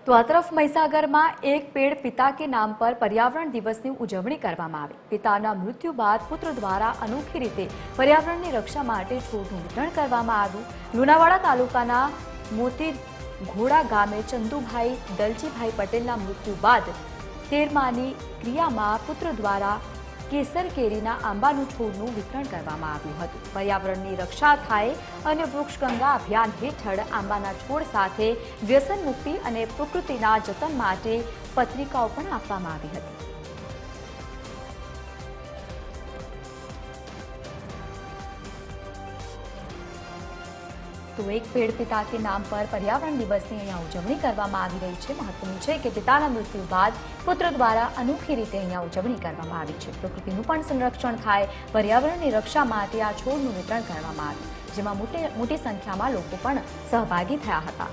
તો આ તરફ મહીસાગરમાં એક પેડ પિતા કે નામ પર પર્યાવરણ દિવસની ઉજવણી કરવામાં આવી। પિતાના મૃત્યુ બાદ પુત્ર દ્વારા અનોખી રીતે પર્યાવરણની રક્ષા માટે છોડનું વિતરણ કરવામાં આવ્યું। લુણાવાડા તાલુકાના મોતી ઘોડા ગામે ચંદુભાઈ દલજીભાઈ પટેલના મૃત્યુ બાદ 13માની ક્રિયામાં પુત્ર દ્વારા કેસર કેરીના આંબાનું છોડનું વિતરણ કરવામાં આવ્યું હતું। પર્યાવરણની રક્ષા થાય અને વૃક્ષગંગા અભિયાન હેઠળ આંબાના છોડ સાથે વ્યસન મુક્તિ અને પ્રકૃતિના જતન માટે પત્રિકાઓ પણ આપવામાં આવી હતી। તો એક પેડ પિતા કે નામ પર પર્યાવરણ દિવસની અહીંયા ઉજવણી કરવામાં આવી રહી છે। મહત્વનું છે કે પિતાના મૃત્યુ બાદ પુત્ર દ્વારા અનોખી રીતે અહીંયા ઉજવણી કરવામાં આવી છે। પ્રકૃતિનું પણ સંરક્ષણ થાય, પર્યાવરણની રક્ષા માટે આ છોડનું વિતરણ કરવામાં આવ્યું, જેમાં મોટી સંખ્યામાં લોકો પણ સહભાગી થયા હતા।